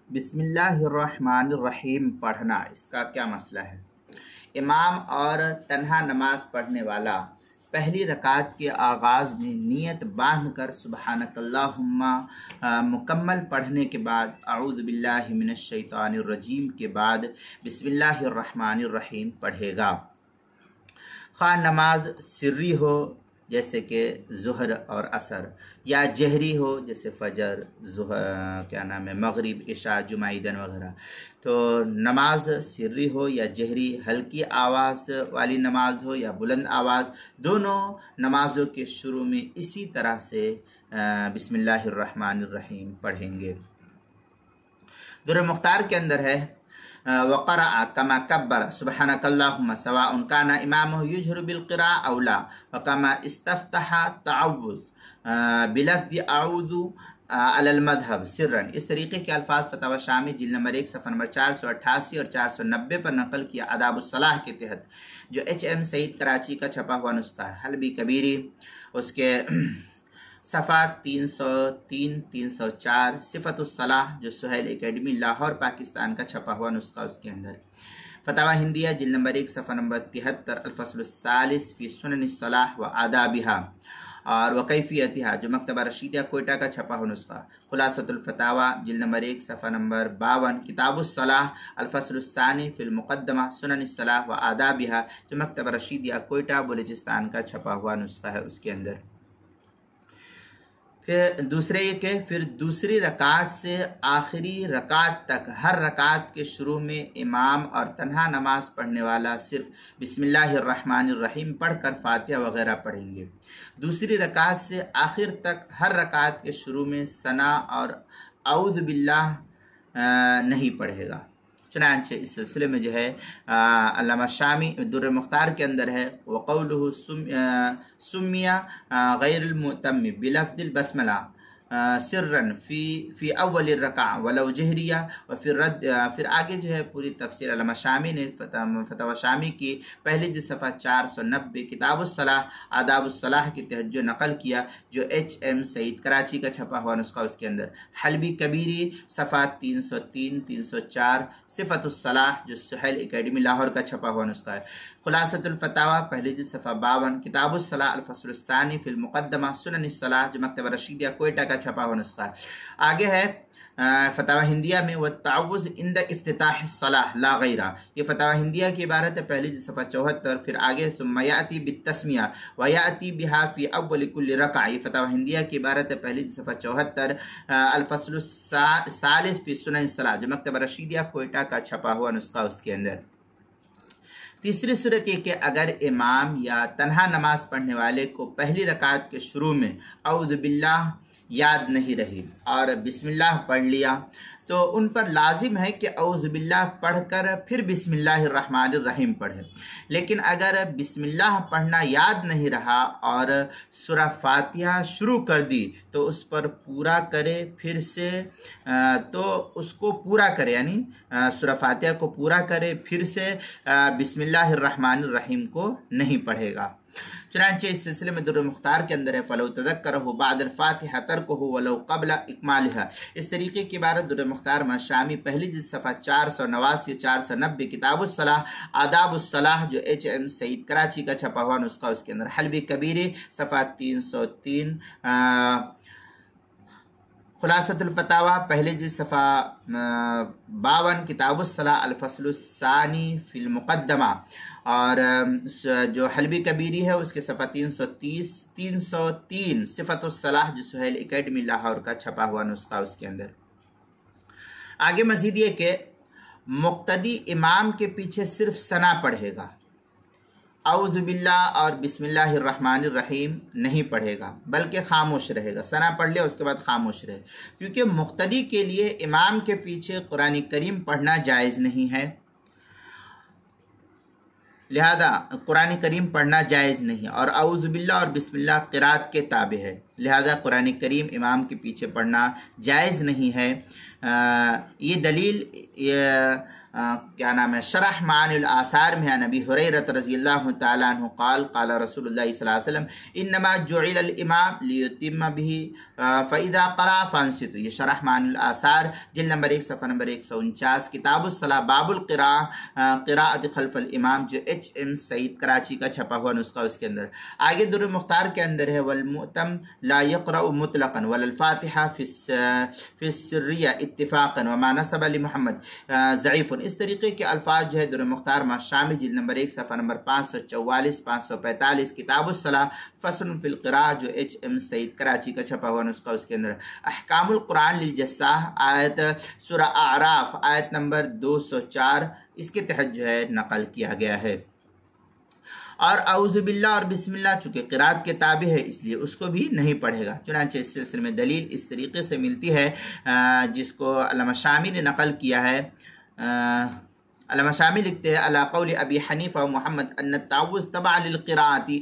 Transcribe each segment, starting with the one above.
بسم اللہ الرحمن الرحیم پڑھنا، اس کا کیا مسئلہ ہے؟ امام اور تنہا نماز پڑھنے والا پہلی رکعت کے آغاز میں نیت باندھ کر سبحانک اللہم مکمل پڑھنے کے بعد اعوذ باللہ من الشیطان الرجیم کے بعد بسم اللہ الرحمن الرحیم پڑھے گا۔ خواہ نماز سری ہو جیسے کہ ظہر اور عصر، یا جہری ہو جیسے فجر، مغرب، عشاء، جمعہ عیدین وغیرہ، تو نماز سری ہو یا جہری، ہلکی آواز والی نماز ہو یا بلند آواز، دونوں نمازوں کے شروع میں اسی طرح سے بسم اللہ الرحمن الرحیم پڑھیں گے۔ در مختار کے اندر ہے وقرأ كما كبر سبحانك اللهم سواء كان امامه يجهر بالقراءة او لا، وكما استفتح تعوذ بلفظ اعوذ على المذهب سرا۔ اس طریقے کے الفاظ فتاوی شامی جلد نمبر 1 صفحہ نمبر 488 اور 490 پر نقل کیا آداب الصلاح کے تحت، جو ایچ ایم سعید کراچی کا چھپا ہوا نسخہ ہے۔ حلبی کبیری اس کے صفحہ 303 304، صفت الصلاح جو سہیل اکیڈمی لاہور پاکستان کا چھپا ہوا نسخہ اس کے اندر۔ فتاوی ہندیہ جلد نمبر 1 صفحہ نمبر 73، الفصل الثالث فی سنن الصلاح و آدابها اور وکیفیتها جو مکتبہ رشیدیہ کوئٹہ کا چھپا ہوا نسخہ۔ خلاصۃ الفتاوی جلد نمبر 1 صفحہ نمبر 52، کتاب الصلاح الفصل الثانی فی المقدمہ سنن الصلاح و آدابها جو مکتبہ رشیدیہ کوئٹہ بلوچستان کا چھپا ہوا نسخہ ہے اس کے اندر۔ پھر دوسری رکعت سے آخری رکعت تک ہر رکعت کے شروع میں امام اور تنہا نماز پڑھنے والا صرف بسم اللہ الرحمن الرحیم پڑھ کر فاتحہ وغیرہ پڑھیں گے۔ دوسری رکعت سے آخر تک ہر رکعت کے شروع میں ثنا اور اعوذ باللہ نہیں پڑھے گا۔ چنانچہ اس سلسلے میں جو ہے علامہ شامی در مختار کے اندر ہے وقولہ سمیہ غیر المؤتم بلفظ البسملہ سرا فی اول الرکعہ ولو جہریہ، پھر آگے جو ہے پوری تفسیر علامہ شامی نے فتاوی شامی کی پہلی جلد صفحہ 490 کتاب الصلاح آداب الصلاح کے تحت جو نقل کیا، جو ایچ ایم سعید کراچی کا چھپا ہوا نسخہ اس کے اندر۔ حلبی کبیری صفحہ 303 304، صفت الصلاح جو سہیل اکیڈمی لاہور کا چھپا ہوا نسخہ ہے۔ خلاصۃ الفتاوی پہلی جلد صفحہ 52، کتاب الصلاح الفصل الثانی فی المقدمہ سنن الصلاح جو مکتبہ رشیدیہ کوئٹہ کا چھپا ہوا نسخہ ہے۔ آگے ہے فتاوی ہندیہ میں والتعوذ عند افتتاح الصلاح لا غیرہ، یہ فتاوی ہندیہ کی عبارت ہے پہلی جلد صفحہ 74۔ پھر آگے ثم یأتی بالتسمیہ ویأتی بها فی اول کل رکعہ، یہ فتاوی ہندیہ کی عبارت ہے پہلی جلد صفحہ 74، الفصل الثالث فی سنن الصلاح جو مکتبہ رشیدیہ کوئٹہ کا چھپا ہوا نسخہ اس کے اندر۔ تیسری صورت یہ کہ اگر امام یا تنہا نماز پڑھنے والے کو پہلی رکعت کے شروع میں اعوذ باللہ یاد نہیں رہی اور بسم اللہ پڑھ لیا، تو ان پر لازم ہے کہ اعوذ باللہ پڑھ کر پھر بسم اللہ الرحمن الرحیم پڑھے۔ لیکن اگر بسم اللہ پڑھنا یاد نہیں رہا اور سورہ فاتحہ شروع کر دی تو اس پر پورا کرے، پھر سے تو اس کو پورا کرے، یعنی سورہ فاتحہ کو پورا کرے، پھر سے بسم اللہ الرحمن الرحیم کو نہیں پڑھے گا۔ چنانچہ اس سلسلے میں در مختار کے اندر ہے فلو تذکرہ بعد الفاتحہ ترکہ ولو قبل اکمالہا، اس طریقے کی عبارت در مختار میں شامی پہلی جلد صفحہ 489 490 کتاب الصلاح آداب الصلاح جو ایچ ایم سعید کراچی کا چھپا ہوا نسخہ اس کے اندر۔ حلبی کبیری صفحہ 303، خلاصۃ الفتاوی پہلی جلد صفحہ 52 کتاب الصلاح الفصل الثانی فی المقدمہ، اور جو حلبی کبیری ہے اس کے صفحہ 303 صفت الصلاح جو سہیل اکیڈمی لاہور کا چھپا ہوا نسخہ اس کے اندر۔ آگے مزید یہ کہ مقتدی امام کے پیچھے صرف ثنا پڑھے گا، اعوذ باللہ اور بسم اللہ الرحمن الرحیم نہیں پڑھے گا، بلکہ خاموش رہے گا۔ ثنا پڑھ لے اس کے بعد خاموش رہے، کیونکہ مقتدی کے لیے امام کے پیچھے قرآن کریم پڑھنا جائز نہیں ہے، لہذا قرآن کریم پڑھنا جائز نہیں، اور اعوذ باللہ اور بسم اللہ قرات کے تابع ہے، لہذا قرآن کریم امام کے پیچھے پڑھنا جائز نہیں ہے۔ یہ دلیل क्या नाम है, शरह मानिल आसार में है, नबी हुरैरत रज़ियल्लाहु ताला अन्हु क़ाल क़ाल रसूलुल्लाह सल्लल्लाहु अलैहि वसल्लम इन्नमा जुइलल इमाम लियुतिम्म बिही फ़इज़ा क़रा फ़अंसितु। ये शरह मानिल आसार जिल्द नंबर 1 सफ़ा नंबर 149 किताबुस सलाह बाबुल क़िराअत खल्फ़ल इमाम, जो HM सईद कराची का छपा हुआ नुस्खा, उसके अंदर आगे दुर्र मुख्तार के अंदर है वल मुअतम ला यक़रअ मुतलक़न वल फ़ातिहा फ़िस्सिर्रिया इत्तिफ़ाक़न व मा नसब लि मुहम्मद ज़ईफ़ुन। इस तरीके के अल्फाज जो है दुर्र मुख्तार माशामी जिल्द नंबर 1 सफ़ा नंबर 544 545 किताबुस सलाह फ़स्लुन फ़िल क़िराअह, जो HM सईद कराची का छपा हुआ नुस्खा, उसके अंदर अहकामुल कुरान लिल जस्साह आयत सूरह आराफ आयत नंबर 204 इसके तहत जो है नकल किया गया है। और औज़ु बिल्लाह और बिस्मिल्लाह चूँकि क़िराअत के ताबे है इसलिए उसको भी नहीं पढ़ेगा। चुनांचे इस सिलसिले में दलील इस तरीके से मिलती है जिसको अल्लामा शामी ने नकल किया है। अल्लामा शामी लिखते हैं अला क़ौल अबी हनीफ़ा व मुहम्मद अन्न तावुज़ तबअ लिल क़िराअती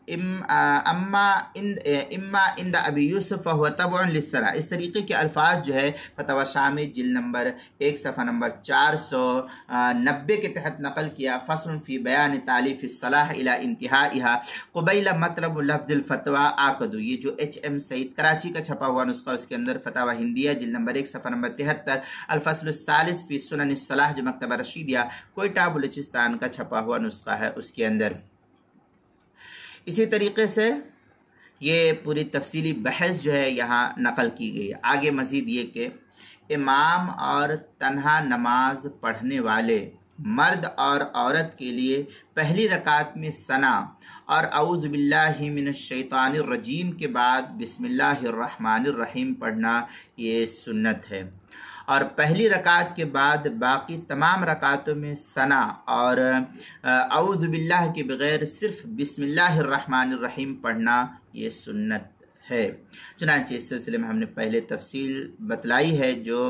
इम्मा इंद अबी यूसुफ व तबअन लिस्सला। इस तरीके के अल्फाज जो है फतवा शामी जिल्द नंबर 1 सफ़ा नंबर 490 के तहत नकल किया। फ़स्लुन फ़ी बयान तालीफ़ सलाह इला इंतिहाइहा क़ुबैल मतलब लफ्ज़ुल फ़तवा आक़दु। ये जो HM सईद कराची का छपा हुआ नुस्खा, उसके अंदर फतवा हिंदिया जिल्द नंबर 1 सफ़ा नंबर 73 अल-फ़स्लुस सालिस फ़ी सुनन सलाह, जो मकतबा रशीदिया कोयटा बलूचिस्तान का छपा हुआ नुस्खा है, उसके अंदर। इसी तरीके से ये पूरी तफसीली बहस जो है यहाँ नकल की गई है। आगे मज़ीद ये कि इमाम और तन्हा नमाज पढ़ने वाले मर्द और औरत के लिए पहली रकात में सना और औज़ु बिल्लाहि मिनश शैतानिर रजीम के बाद बिस्मिल्लाहिर रहमानिर रहीम पढ़ना ये सुन्नत है। और पहली रकात के बाद बाकी तमाम रकातों में सना और औज़ु बिल्लाह के बगैर सिर्फ बिस्मिल्लाहिर रहमानिर रहीम पढ़ना ये सुन्नत है। चुनांचे इस सिलसिले में हमने पहले तफसील बतलाई है। जो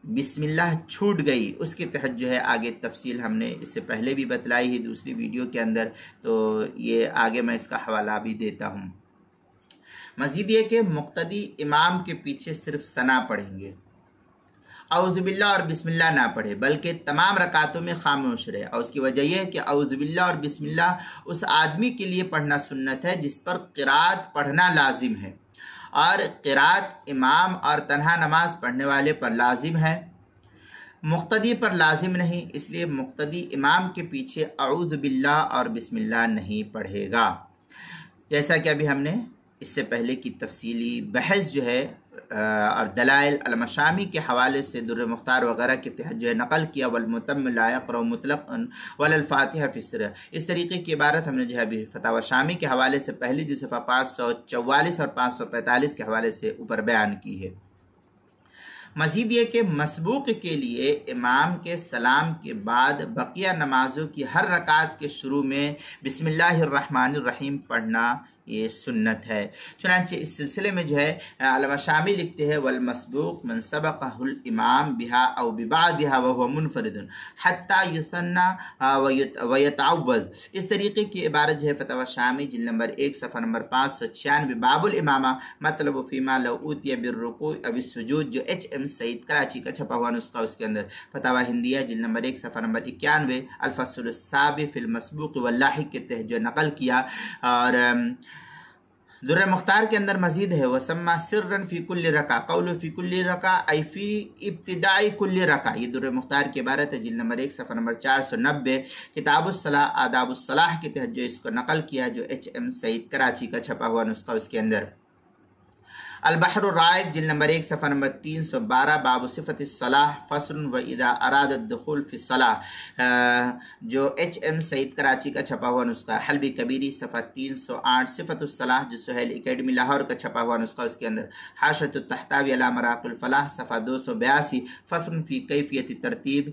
बिस्मिल्लाह छूट गई उसके तहत जो है आगे तफसील हमने इससे पहले भी बतलाई है दूसरी वीडियो के अंदर, तो ये आगे मैं इसका हवाला भी देता हूँ। मज़ीद ये कि मुक्तदी इमाम के पीछे सिर्फ सना पढ़ेंगे, औज़ु बिल्लाह और बिस्मिल्लाह ना पढ़े, बल्कि तमाम रकातों में खामोश रहे। और उसकी वजह यह है कि औज़ु बिल्लाह और बिस्मिल्लाह उस आदमी के लिए पढ़ना सुन्नत है जिस पर क़िराअत पढ़ना लाजिम है, और क़िराअत इमाम और तन्हा नमाज पढ़ने वाले पर लाजिम है, मुक्तदी पर लाजिम नहीं। इसलिए मुक्तदी इमाम के पीछे औज़ु बिल्लाह और बिस्मिल्लाह नहीं पढ़ेगा। जैसा कि अभी हमने इससे पहले की तफसीली बहस जो है और दलाइल अल्लामा शामी के हवाले से दुर्र मुख्तार वगैरह के तहत जो है नकल किया वल मुतम्मिल ला यक़रअ मुतलक़न वल फ़ातिहा फ़िस्सिर्र। इस तरीके की इबारत हमने जो है अभी फतावा शामी के हवाले से पहली जो सफ़ा 544 और 545 के हवाले से ऊपर बयान की है। मज़ीद ये कि मसबूक के लिए इमाम के सलाम के बाद बकिया नमाजों की हर रकात के शुरू में बिस्मिल्लाहिर रहमानिर रहीम पढ़ना ये सुन्नत है। चुनांचे इस सिलसिले में जो है अल्लामा शामी लिखते हैं वल मसबूक मन सबक़हुल इमाम बिहा औ बिबादिहा व हुवा मुनफरिदुन हत्ता युसन्ना व यतअव्वज़। इस तरीके की इबारत जो है फतवा शामी जिल्द नंबर 1 सफ़ा नंबर 596 बाबुल इमामा मतलब फ़ीमा लौ उतिया बिर्रुकू अव सुजूद, जो HM सईद कराची का छपा हुआ नुस्खा, उसके अंदर फतवा हिंदिया जिल्द नंबर 1 सफ़ा नंबर 91 अल-फ़स्लुस साबि फ़िल मसबूक वल लाहिक के तहत जो नकल किया। और दुर्र मुख्तार के अंदर मजीद है वसम्मा सिर्रन फ़ी कुल्ली रका क़ौलु फ़ी कुल्ली रका आई फ़ी इब्तिदाई कुल्ली रका। ये दुर्र मुख्तार की इबारत है जिल्द नंबर 1 सफ़ा नंबर 490 किताबुस सलाह आदाबुस सलाह के तहत जो इसको नकल किया, जो HM सईद कराची का छपा हुआ नुस्खा, उसके अंदर अल-बहरुर राइक जिल्द नंबर 1 सफ़ा नंबर 312 बाबु सिफ़तिस सलाह फ़स्लुन व इज़ा अरादा दुख़ूल फ़ी सलाह, जो HM सईद कराची का छपा हुआ नुस्खा। हल्बी कबीरी सफ़ा 308 सिफ़तुस सलाह, जो सुहेल एकेडमी लाहौर का छपा हुआ नुस्खा, उसके अंदर हाशियतुत तहतावी अला मराक़िल फ़लाह सफ़ा 282 फ़स्लुन फ़ी कैफ़ियत तरतीब,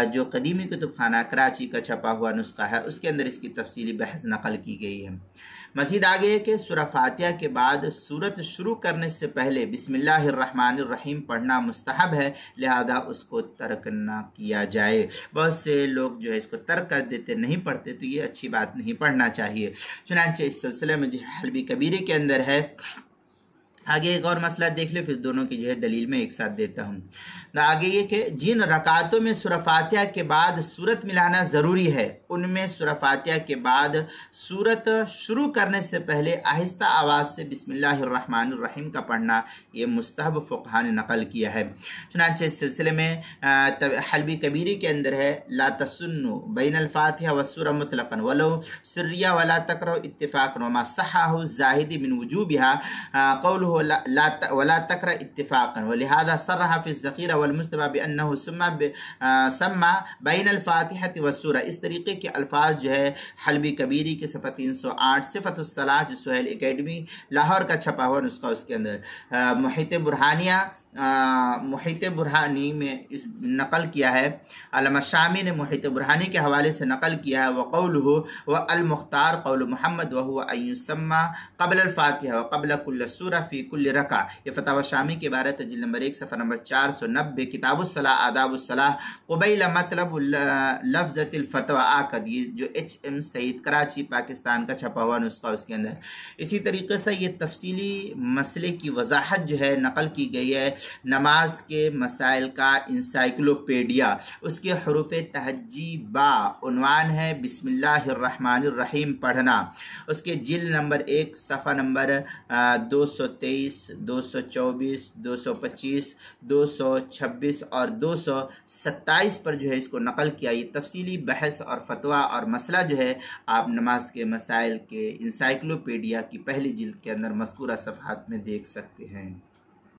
जो कदीमी कुतुबखाना कराची का छपा हुआ नुस्खा है, उसके अंदर इसकी तफसीली बहस नकल की गई है। मज़ीद आगे कि सूरह फातिहा के बाद सूरत शुरू करने से पहले बिस्मिल्लाहिर रहमानिर रहीम पढ़ना मुस्तहब है, लिहाजा उसको तर्क ना किया जाए। बहुत से लोग जो है इसको तर्क कर देते, नहीं पढ़ते, तो ये अच्छी बात नहीं, पढ़ना चाहिए। चुनांचे इस सिलसिले में जो हल्बी कबीरे के अंदर है आगे एक और मसला देख ले, फिर दोनों की जो है दलील में एक साथ देता हूँ। आगे ये कि जिन रकातों में सूरह फातिहा के बाद सूरत मिलाना ज़रूरी है, उनमें सूरह फातिहा के बाद सूरत शुरू करने से पहले आहिस्ता आवाज़ से बिस्मिल्लाहिर्रहमानिर्रहीम का पढ़ना ये मुस्तहब फ़ुक़हा ने नक़ल किया है। चुनांचे इस सिलसिले में हल्बी कबीरी के अंदर है, ला तसुन्नु बैनल फातिहा व सूरह मुतलक़न वलो सिर्रिया वला तक़रउ इत्तिफ़ाक़न वमा सह्हहु ज़ाहिदी मिन वुजूबिहा क़ौलुहु वला तक़रा इत्तिफ़ाक़न वलिहाज़ा सर्रह फ़ी ज़ख़ीरा वल मुस्तबा बिअन्नहु सम्मा बैनल फातिहति व सूरा। इस तरीके के अल्फाज जो है हल्बी कबीरी के सफ़ा 308 सिफ़तुस सलाह जो सुहेल एकेडमी लाहौर का छपा हुआ नुस्खा, उसके अंदर मुहित बुरहानी में इस नक़ल किया है। अल्लामा शामी ने मुहित बुरहानी के हवाले से नक़ल किया है, व क़ौलुहु व अल मुख्तार क़ौल मुहम्मद व हुवा अन युसम्मा क़ब्ल अल फातिहा व क़ब्ल कुल्ल सूरा फ़ी कुल्ल रका। ये फतावा शामी के बारे तजिल नंबर 1 सफ़ा नंबर 490 किताबुस सलाह आदाबुस सलाह क़ुबैल मतलब लफ्ज़तिल फ़तवा आकद, ये जो HM सईद कराची पाकिस्तान का छपा हुआ नुस्खा, उसके अंदर इसी तरीके से ये तफसीली मसले की वजाहत जो है नक़ल की गई है। नमाज के मसाइल का इंसाइक्लोपीडिया, उसके हरूफ तहज्जी बा उन्वान है बिस्मिल्लाहिर्रहमानिर्रहीम पढ़ना। उसके जिल्द नंबर 1 सफ़ा नंबर 223, 224, 225, 226 और 227 पर जो है इसको नक़ल किया। ये तफसीली बहस और फतवा और मसला जो है आप नमाज के मसाइल के इंसाइक्लोपीडिया की पहली जिल्द के अंदर मज़कूरा सफ़हात में देख सकते हैं।